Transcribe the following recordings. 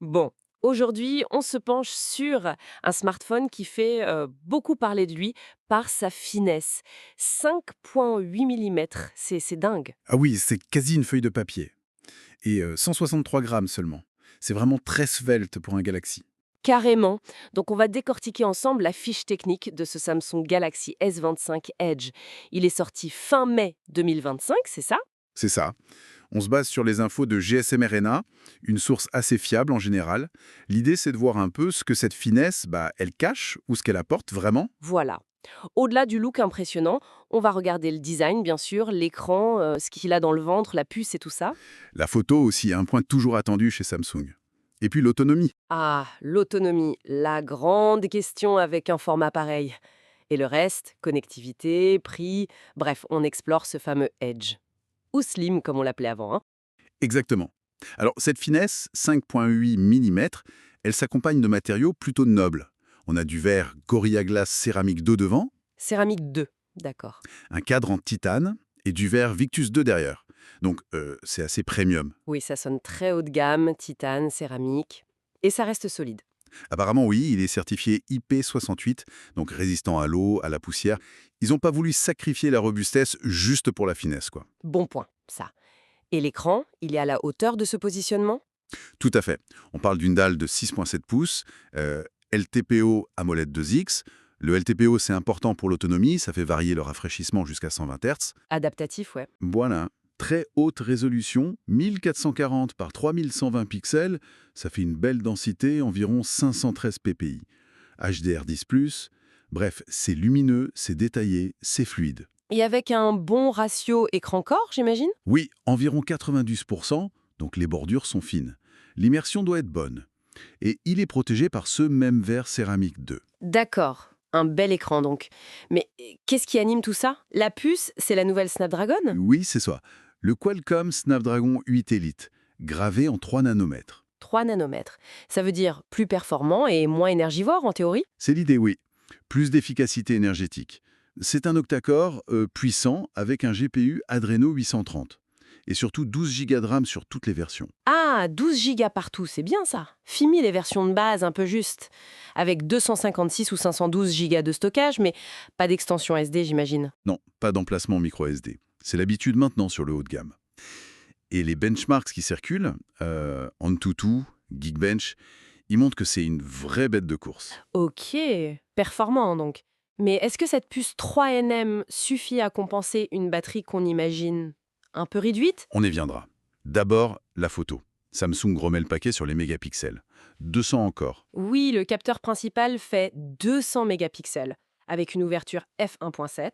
Bon, aujourd'hui, on se penche sur un smartphone qui fait beaucoup parler de lui par sa finesse. 5,8 mm, c'est dingue. Ah oui, c'est quasi une feuille de papier. Et 163 grammes seulement. C'est vraiment très svelte pour un Galaxy. Carrément. Donc, on va décortiquer ensemble la fiche technique de ce Samsung Galaxy S25 Edge. Il est sorti fin mai 2025, c'est ça? C'est ça. On se base sur les infos de GSM RNA, une source assez fiable en général. L'idée, c'est de voir un peu ce que cette finesse, elle cache ou ce qu'elle apporte vraiment. Voilà. Au-delà du look impressionnant, on va regarder le design, bien sûr, l'écran, ce qu'il a dans le ventre, la puce et tout ça. La photo aussi, un point toujours attendu chez Samsung. Et puis l'autonomie. Ah, l'autonomie, la grande question avec un format pareil. Et le reste, connectivité, prix, bref, on explore ce fameux Edge. Ou Slim, comme on l'appelait avant. Hein. Exactement. Alors, cette finesse, 5,8 mm, elle s'accompagne de matériaux plutôt nobles. On a du verre Gorilla Glass céramique 2 devant, Céramique 2, d'accord. un cadre en titane et du verre Victus 2 derrière. Donc, c'est assez premium. Oui, ça sonne très haut de gamme, titane, céramique. Et ça reste solide. Apparemment, oui, il est certifié IP68, donc résistant à l'eau, à la poussière. Ils n'ont pas voulu sacrifier la robustesse juste pour la finesse, quoi. Bon point, ça. Et l'écran, il est à la hauteur de ce positionnement? Tout à fait. On parle d'une dalle de 6,7 pouces, LTPO AMOLED 2X. Le LTPO, c'est important pour l'autonomie, ça fait varier le rafraîchissement jusqu'à 120 Hz. Adaptatif, ouais. Voilà. Très haute résolution, 1440 par 3120 pixels, ça fait une belle densité, environ 513 ppi. HDR10+, bref, c'est lumineux, c'est détaillé, c'est fluide. Et avec un bon ratio écran-corps, j'imagine? Oui, environ 92%, donc les bordures sont fines. L'immersion doit être bonne. Et il est protégé par ce même verre céramique 2. D'accord. Un bel écran donc. Mais qu'est-ce qui anime tout ça? La puce, c'est la nouvelle Snapdragon? Oui, c'est ça. Le Qualcomm Snapdragon 8 Elite, gravé en 3 nanomètres. 3 nanomètres. Ça veut dire plus performant et moins énergivore en théorie? C'est l'idée, oui. Plus d'efficacité énergétique. C'est un octa-core puissant avec un GPU Adreno 830. Et surtout 12 Go de RAM sur toutes les versions. Ah, 12 gigas partout, c'est bien ça. Fini les versions de base un peu justes. Avec 256 ou 512 gigas de stockage, mais pas d'extension SD, j'imagine. Non, pas d'emplacement micro SD. C'est l'habitude maintenant sur le haut de gamme. Et les benchmarks qui circulent, Antutu, Geekbench, ils montrent que c'est une vraie bête de course. Ok, performant donc. Mais est-ce que cette puce 3nm suffit à compenser une batterie qu'on imagine un peu réduite? On y viendra. D'abord, la photo. Samsung remet le paquet sur les mégapixels. 200 encore. Oui, le capteur principal fait 200 mégapixels, avec une ouverture f1.7,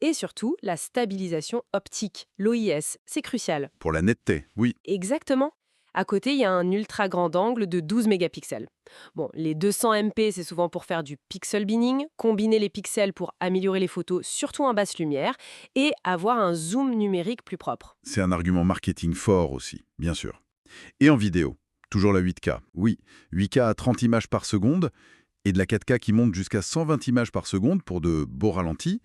et surtout la stabilisation optique, l'OIS, c'est crucial. Pour la netteté, oui. Exactement. À côté, il y a un ultra grand angle de 12 mégapixels. Bon, les 200 MP, c'est souvent pour faire du pixel binning, combiner les pixels pour améliorer les photos, surtout en basse lumière, et avoir un zoom numérique plus propre. C'est un argument marketing fort aussi, bien sûr. Et en vidéo, toujours la 8K. Oui, 8K à 30 images par seconde et de la 4K qui monte jusqu'à 120 images par seconde pour de beaux ralentis.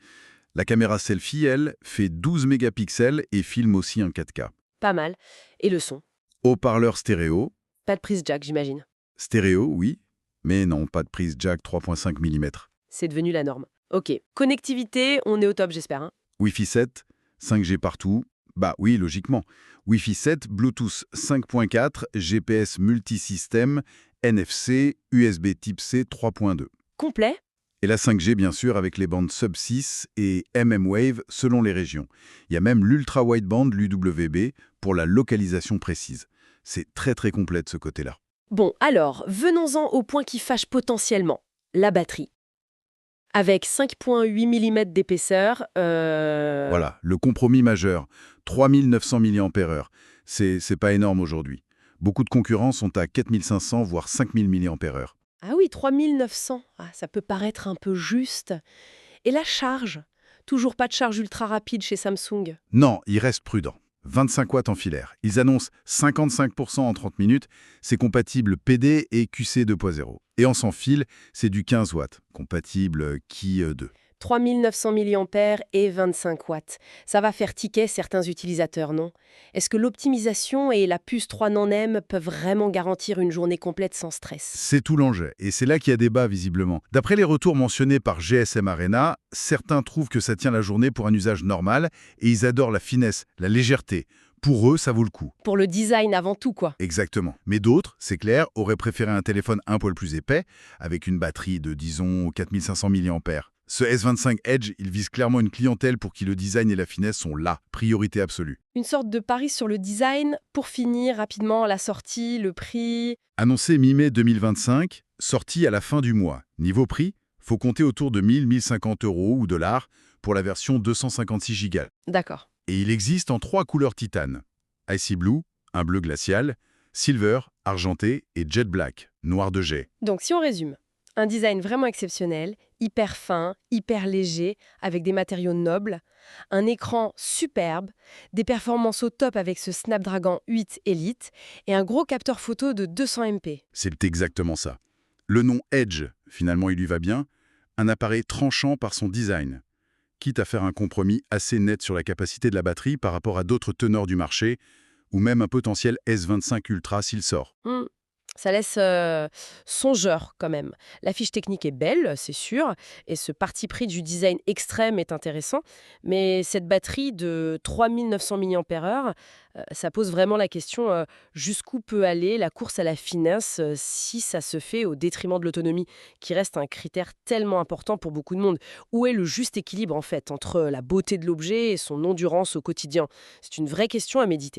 La caméra selfie, elle, fait 12 mégapixels et filme aussi en 4K. Pas mal. Et le son? Haut-parleur stéréo. Pas de prise jack, j'imagine. Stéréo, oui, mais non, pas de prise jack 3,5 mm. C'est devenu la norme. Ok. Connectivité, on est au top, j'espère. Hein. Wi-Fi 7, 5G partout. Bah oui, logiquement. Wi-Fi 7, Bluetooth 5.4, GPS multisystème, NFC, USB Type C 3.2. Complet? Et la 5G, bien sûr, avec les bandes Sub-6 et mmWave selon les régions. Il y a même l'ultra-wideband, l'UWB, pour la localisation précise. C'est très très complet de ce côté-là. Bon, alors, venons-en au point qui fâche potentiellement. La batterie. Avec 5,8 mm d'épaisseur, Voilà, le compromis majeur, 3900 mAh. C'est pas énorme aujourd'hui. Beaucoup de concurrents sont à 4500 voire 5000 mAh. Ah oui, 3900. Ah, ça peut paraître un peu juste. Et la charge? Toujours pas de charge ultra rapide chez Samsung. Non, il reste prudent. 25 watts en filaire. Ils annoncent 55% en 30 minutes. C'est compatible PD et QC 2.0. Et en sans fil, c'est du 15 watts, compatible Qi 2. 3900 mAh et 25 watts. Ça va faire tiquer certains utilisateurs, non? Est-ce que l'optimisation et la puce 3 nm peuvent vraiment garantir une journée complète sans stress? C'est tout l'enjeu, et c'est là qu'il y a débat visiblement. D'après les retours mentionnés par GSM Arena, certains trouvent que ça tient la journée pour un usage normal, et ils adorent la finesse, la légèreté. Pour eux, ça vaut le coup. Pour le design avant tout, quoi. Exactement. Mais d'autres, c'est clair, auraient préféré un téléphone un poil plus épais, avec une batterie de, disons, 4500 mAh. Ce S25 Edge, il vise clairement une clientèle pour qui le design et la finesse sont là, priorité absolue. Une sorte de pari sur le design. Pour finir, rapidement, la sortie, le prix. Annoncé mi-mai 2025, sorti à la fin du mois. Niveau prix, faut compter autour de 1050 euros ou dollars pour la version 256 Go. D'accord. Et il existe en 3 couleurs titane. Icy Blue, un bleu glacial, Silver, argenté et Jet Black, noir de jet. Donc si on résume, un design vraiment exceptionnel, hyper fin, hyper léger, avec des matériaux nobles, un écran superbe, des performances au top avec ce Snapdragon 8 Elite et un gros capteur photo de 200 MP. C'est exactement ça. Le nom Edge, finalement il lui va bien, un appareil tranchant par son design, quitte à faire un compromis assez net sur la capacité de la batterie par rapport à d'autres teneurs du marché, ou même un potentiel S25 Ultra s'il sort. Ça laisse songeur quand même. La fiche technique est belle, c'est sûr, et ce parti pris du design extrême est intéressant, mais cette batterie de 3900 mAh, ça pose vraiment la question jusqu'où peut aller la course à la finesse si ça se fait au détriment de l'autonomie, qui reste un critère tellement important pour beaucoup de monde. Où est le juste équilibre en fait entre la beauté de l'objet et son endurance au quotidien? C'est une vraie question à méditer.